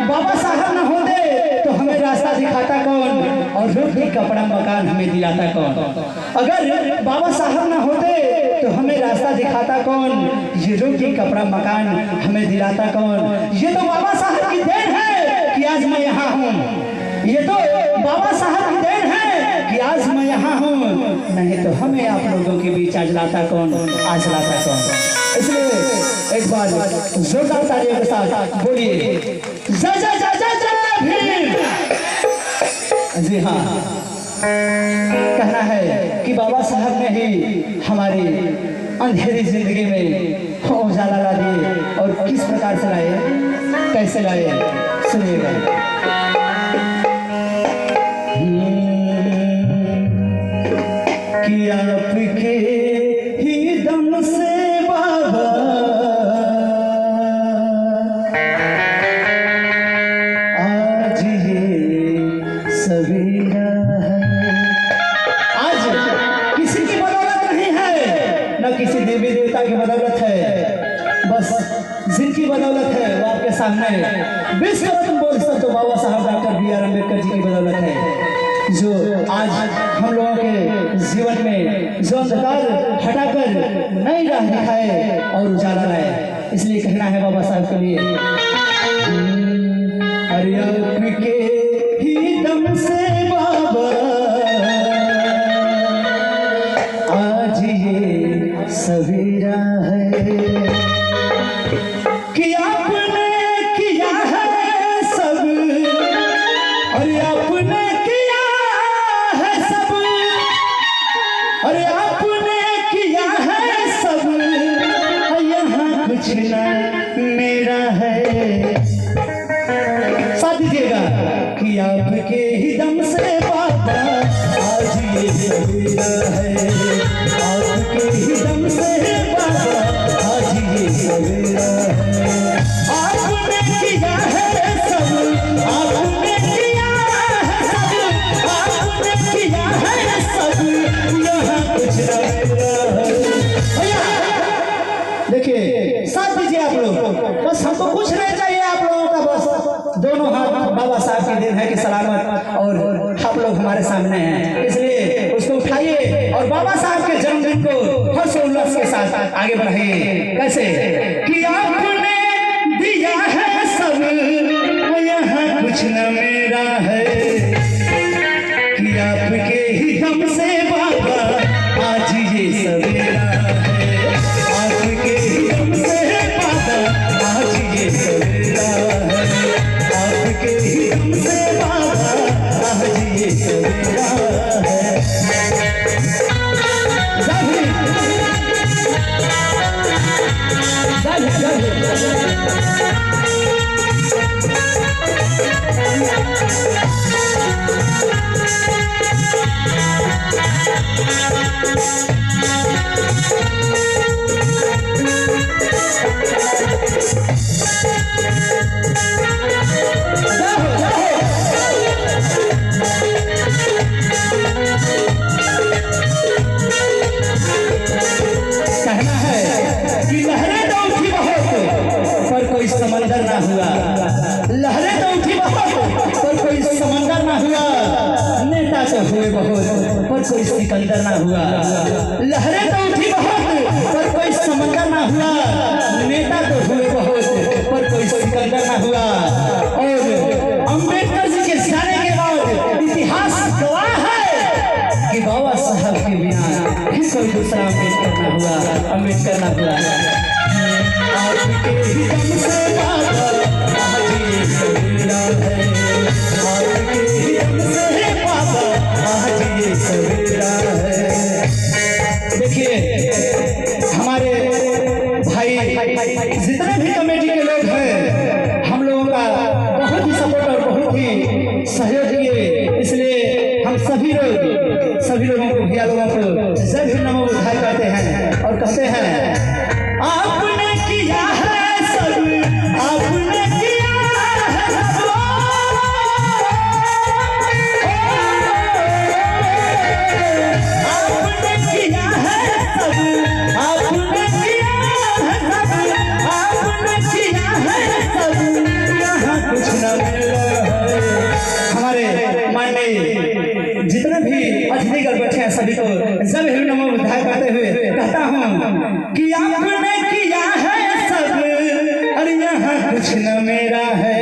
बाबा साहब न होते तो हमें रास्ता दिखाता कौन और रोटी कपड़ा मकान हमें दिलाता कौन। अगर बाबा साहब न होते तो हमें रास्ता दिखाता कौन, ये रोटी कपड़ा मकान हमें दिलाता कौन। ये तो बाबा साहब की देन है कि आज मैं यहाँ हूँ, ये तो बाबा साहब की देन है कि आज मैं यहाँ हूँ, नहीं तो हमें आप लोगों के बीच आज लाता कौन, आज लाता कौन। इसलिए एक बार जोरदार तालियों के साथ बोलिए जय जय जय जय जय भीम। जी हाँ, कहना है कि बाबा साहब ने ही हमारी अंधेरी जिंदगी में उजाला ला दिए और किस प्रकार से लाए, कैसे लाए, सुनिएगा। कि आपके ही दम से बाबा आज ये सवेरा है। आज किसी की बदौलत नहीं है, न किसी देवी देवता की बदौलत है, बस जिनकी बदौलत है वो आपके सामने विश्व रत्न बोल सकते बाबा साहब डॉक्टर B.R. अम्बेडकर जी की बदौलत है, जो आज हम लोगों के जीवन में जो अंधकार हटाकर नई राह दिखाए और उजाला लाए। इसलिए कहना है बाबा साहब के लिए, अरे आपके ही दम से बाबा आज ये सवेरा है कि आपने किया है सब, अरे आपने किया है सब, अरे आपने किया है सब, यहाँ कुछ ना मेरा है। साथ दीजिएगा कि आपके ही दम से बाबा आज ये सवेरा है, आपके ही दम से बाबा आज ये सवेरा है। आपने किया है सब, आपने किया है सब, आपने किया है सब, यहाँ कुछ ना मेरा है। देखिए साथ दीजिए आप लोग, बस हमको कुछ नहीं चाहिए आप लोगों का, बस दोनों हाथ बाबा साहब की देन है कि सलामत और आप लोग हमारे सामने हैं, इसलिए उसको उठाइए और बाबा साहब के जन्मदिन को हर्ष उल्लास के साथ आगे बढ़ाइए। कैसे कि आपने दिया है सब, यहाँ कुछ न मेरा है, कि आपके ही दम से बाबा आज ये सवेरा है, आपके ही दम से बाबा आज ये सवेरा है, आपके ही दम से बाबा आज ये सवेरा है। कहना है कि लहरें तो उठी बहुत पर कोई समंदर ना हुआ, लहरें तो उठी बहुत पर कोई समंदर ना हुआ, नेता तो हुए बहुत पर कोई सिकंदर ना हुआ। लहरें तो उठी बहुत पर कोई समंदर ना हुआ, नेता तो हुए बहुत पर कोई सिकंदर ना हुआ। और अम्बेडकर जी के जाने के बाद इतिहास गवाह है कि बाबा साहब के बिना फिर कोई दूसरा अम्बेडकर ना हुआ, अम्बेडकर ना हुआ। आपके ही दम से बाबा आज ये सवेरा है, आपके ही दम से बाबा आज ये सवेरा है। देखिए हमारे भाई जितने भी कमेटी के लोग हैं, हम लोगों का बहुत ही सपोर्ट और बहुत ही सहयोग किए, इसलिए हम सभी लोगों को भैया लोगों को जय भीम नमो बुद्धाय कहते हैं और कहते हैं आपने किया है सब, आपने मेरा है,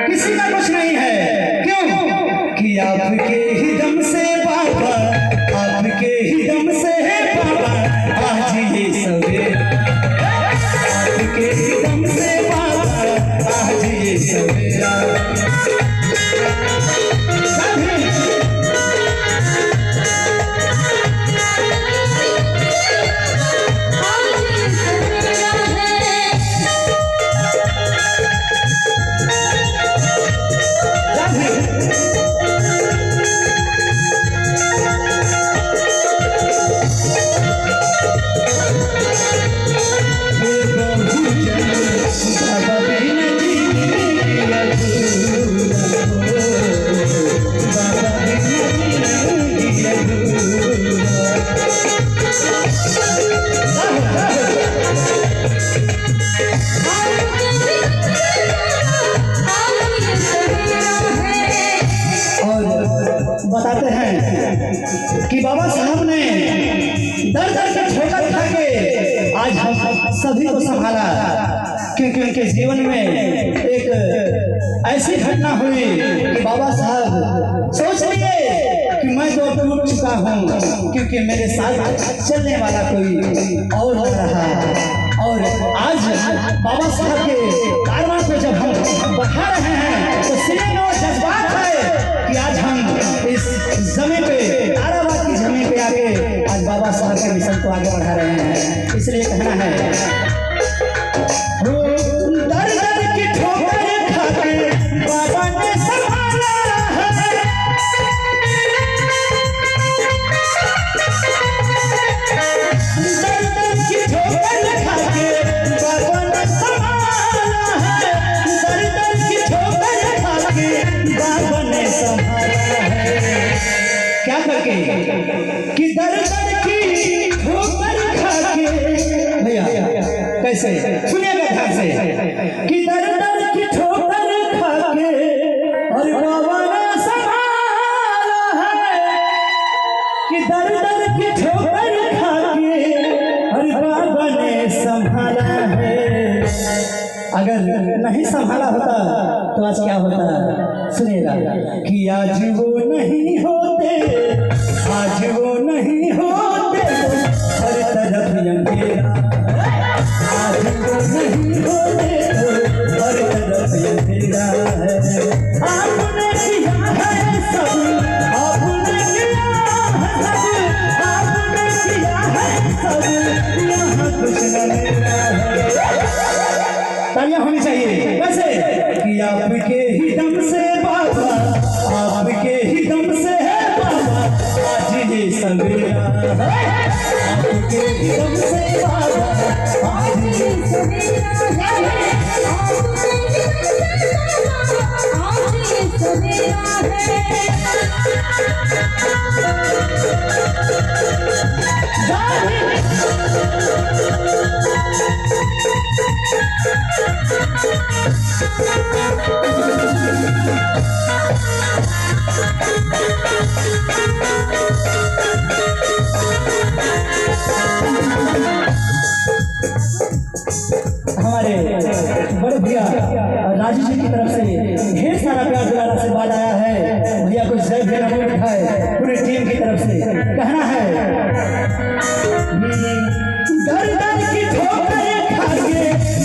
किसी का कुछ नहीं है। क्यों कि आपके ही दम से बाबा, आपके ही दम से है बाबा आज ये सवेरा, आपके ही दम से बाबा आज ये सवेरा। बताते हैं कि बाबा साहब ने दर दर से ठोकर खा के आज हम सभी को संभाला, क्योंकि उनके जीवन में एक ऐसी घटना हुई कि बाबा साहब सोच लिए कि मैं तो टूट चुका हूँ, क्योंकि मेरे साथ चलने वाला कोई और हो रहा। और आज बाबा साहब के कारवां को जब हम बढ़ा रहे हैं तो सीने में जज्बात है कि आज हम इस जमीन पे, ताराबाद की जमीन पे आके आज बाबा साहब के मिशन को आगे बढ़ा रहे हैं। इसलिए कहना है, दर दर की ठोकर खा के बाबा ने संभाला है, दर दर की ठोकर खा के बाबा ने संभाला है, दर दर की ठोकर खा के बाबा ने संभाला है। क्या करके कि दर दर की ठोकर खा के, भैया कैसे सुनिएगा ध्यान से, कि दर दर की ठोकर खा के और बाबा ने संभाला है, कि दर दर की ठोकर खा के और बाबा ने संभाला है। अगर नहीं संभाला होता तो आज क्या होता, सुनिएगा कि आज वो नहीं होते, आज वो नहीं होते हर तरफ अंधेरा, आज वो नहीं होते हर तरफ अंधेरा है। आपने किया है सब, आपने किया है सब, आपने किया है सब, यहाँ कुछ न मेरा है। तालियां होनी चाहिए। कैसे कि आपके ही दम से बाबा, आपके ही दम से है बाबा आज ये सवेरा, आपके ही दम से बाबा आज ये सवेरा है, आपके ही दम से बाबा आज ये सवेरा हमारे बड़े भैया राजू जी की तरफ से ढेर सारा प्यार दुलारा से बाद आया है। भैया कुछ जय भैया नमो लिखाए पूरी टीम की तरफ से। कहना है, दर दर की ठोकर खा के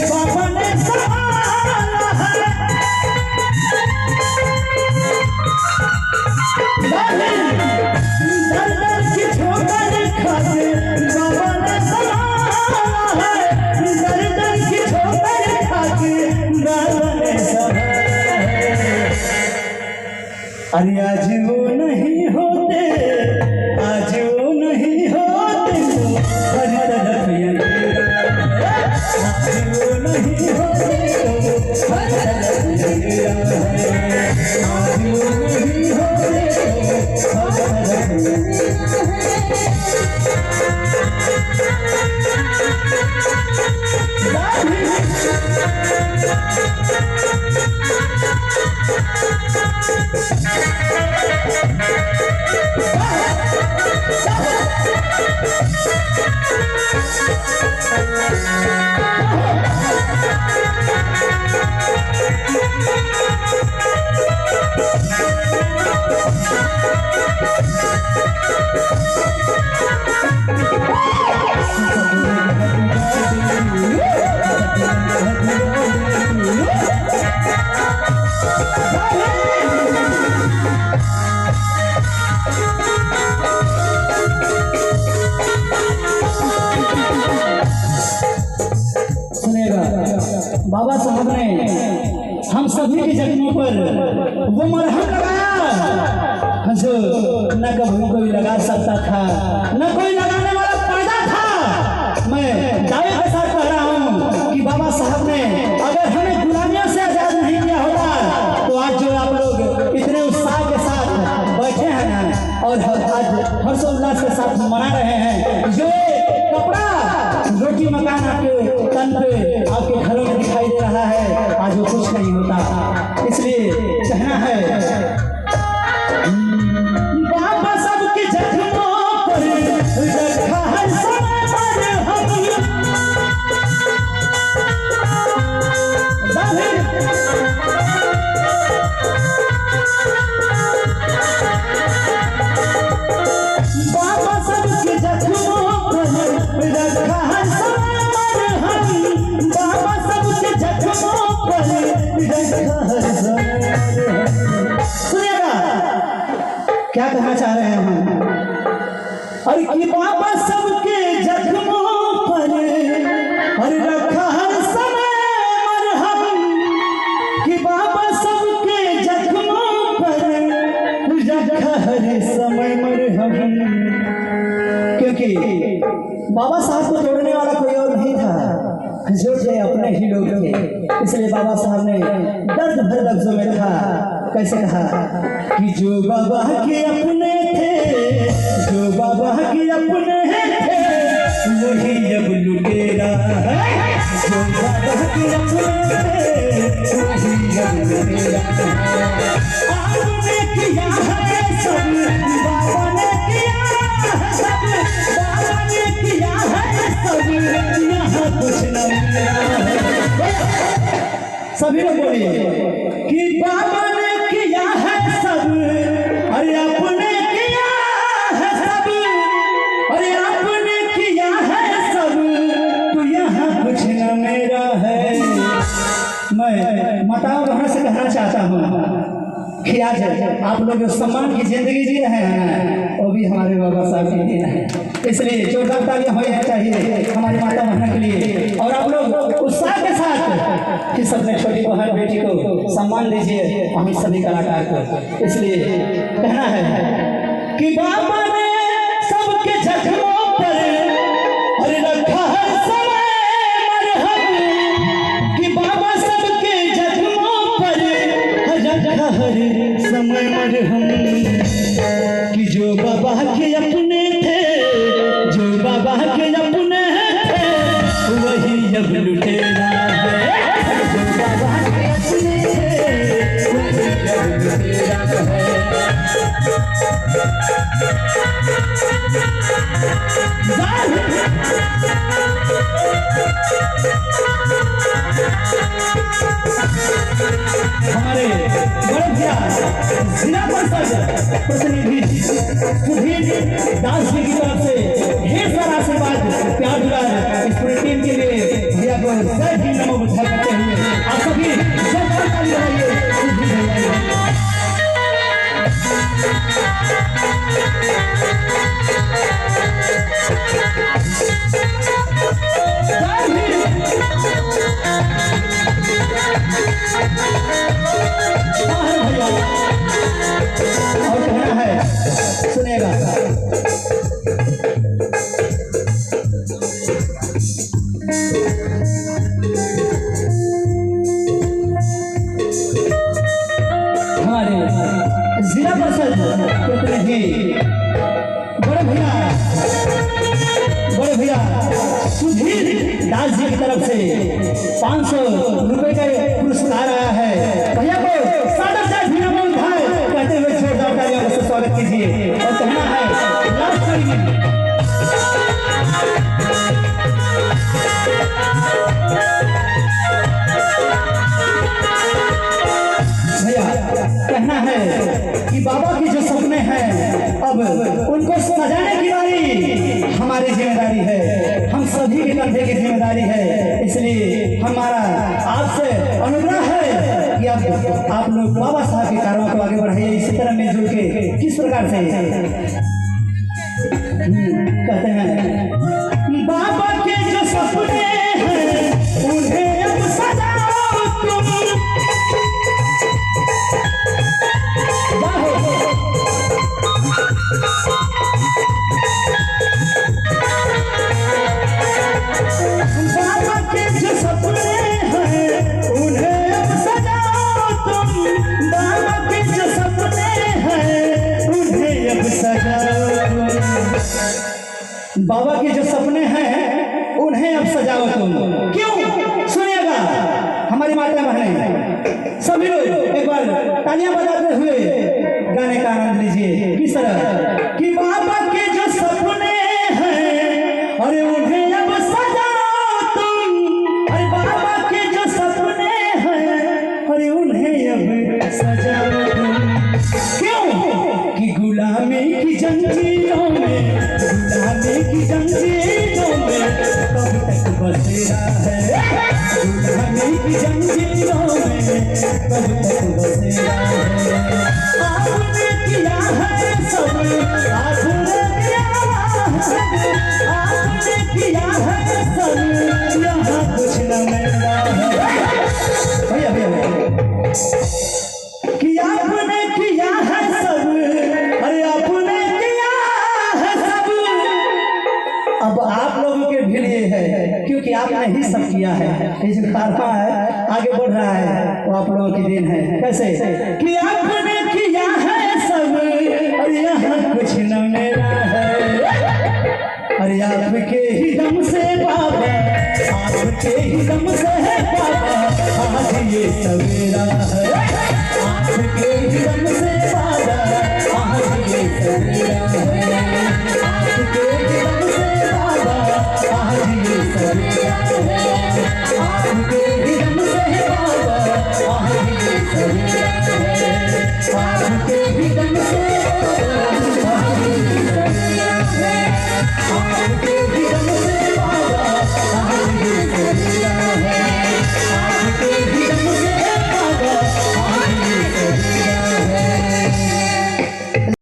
बाबा ने संभाला है, दर दर की ठोकर खा के बाबा ने संभाला है, दर दर की ठोकर खा के बाबा ने संभाला है। अरे आज वो नहीं होते, आज वो नहीं होते हर तरफ अंधेरा, आज वो नहीं होते हर तरफ अंधेरा है, आज वो नहीं होते हर तरफ अंधेरा है। सभी के जख्मों पर वो मरहम लगाया जो न कभी कोई लगा सकता था, न कोई लगाने वाला पैदा था। मैं दावे के साथ कह रहा हूँ कि बाबा साहब ने अगर हमें गुलामियों से आजाद नहीं किया होता तो आज जो आप लोग इतने उत्साह के साथ बैठे हैं ना और आज हर्षोल्लास के साथ मना रहे हैं, जो कपड़ा रोटी मकान आपके तन पे आपके घरों में दिखाई दे रहा है, आज वो कुछ नहीं होता। इसलिए कहना है बाबा सबके जख्मों पर रखा है समय बाबा सबके जख्मों पर रखा है बाबा सबके जख्मों पर रखा है। सुनिएगा क्या कहना चाह रहे हैं हम, और कि बाबा सबके जख्मों पर रखा है समय मरहम, कि बाबा सबके जख्मों पर रखा है समय मरहम। क्योंकि बाबा साहब को तोड़ने वाला कोई और नहीं था, जो थे अपने ही लोग थे। इसलिए बाबा साहब ने दर्द भरे लफ्जों में कहा, कैसे कहा कि जो बाबा के अपने थे, जो बाबा के अपने थे वही अब लुटेरा है, जो बाबा के अपने थे वही अब लुटेरा है। आपने किया है सब, बाबा ने किया है सब, बाबा ने किया है सब, यहाँ कुछ न मिला है। सभी लोग बोलिए कि बाबा ने किया है सब, अरे आपने किया है सब, अरे आपने किया है सब, तो यहाँ कुछ न मेरा है। मैं माताओं बहनों से कहना चाहता हूँ कि आज आप लोग जो सम्मान की जिंदगी जी रहे हैं वो भी हमारे बाबा साहब की देन है। इसलिए जोरदार तालियां होनी चाहिए हमारी माता बहनों के लिए, और आप लोग उत्साह के साथ कि सबने छोटी बहन बेटी को सम्मान दीजिए, हम सभी कलाकार को। इसलिए कहना है कि बाबा ने सबके जख्मों पर रखा है समय मरहम, कि बाबा सबके जख्मों पर रखा है समय मरहम, कि जो बाबा के अपने थे, जो बाबा के अपने थे वही अब लुटेरा है, जो बाबा के अपने थे वही अब लुटेरा है। हमारे बड़े भैया जिला परिषद प्रतिनिधि सुधीर दास जी की तरफ से ढेर सारा आशीर्वाद प्यार दुलार इस पूरी टीम के लिए भैया को जय हिंद नमो बुद्धाय करते हुए आप सभी जोरदार ताली बजाइए सुधीर भैया। और कहना है, सुनेगा हमारे जिला परिषद प्रतिनिधि बड़े भैया सुधीर दास जी की तरफ से 500 रुपए का पुरस्कार आया है। भैया को सादर से अभिनंदन कहते हुए जोरदार तालियों से स्वागत कीजिए। और कहना है लास्ट कड़ी में कहना है कि बाबा के जो सपने हैं अब उनको सजाने की बारी हमारी जिम्मेदारी है, हम सभी के कंधे की जिम्मेदारी है। इसलिए हमारा आपसे अनुग्रह है कि आप लोग बाबा साहब के कार्यों को आगे बढ़ाइए। इसी तरह मिलजुल के किस प्रकार से कहते हैं बाबा के जो सपने हैं उन्हें अब सजाओ तुम, बाबा के जो सपने हैं उन्हें अब सजाओ तुम। क्यों? सुनिएगा हमारी माता बहनें सभी लोग एक बार तालियां बजाते हुए गाने का आनंद लीजिए। किस तरह कि बाबा के जो सपने हैं अरे उन्हें अब सजाओ तुम। अरे बाबा के जो सपने हैं अरे उन्हें अब सजाओ तुम। क्यों? कि गुलामी की जंजीरों में, गुलामी की जंजीरों में कब तक बसेरा है। गुलामी की जंजीरों में कब तक बसेरा है। आपने किया है सब, आपने किया है, आपने किया है सब, यहाँ कुछ न मेरा है। भैया भैया कि आपने किया है सब, अरे आपने किया है सब। अब आप लोगों के भी लिए है क्योंकि आपने ही सब किया है। ये जो कारवा है आगे बढ़ रहा है वो आप लोगों की देन है। कैसे कि आपने किया है सब और यहाँ कुछ न मेरा है। अरे आपके ही दम से बाबा, आपके ही दम से बाबा आज ये सवेरा है।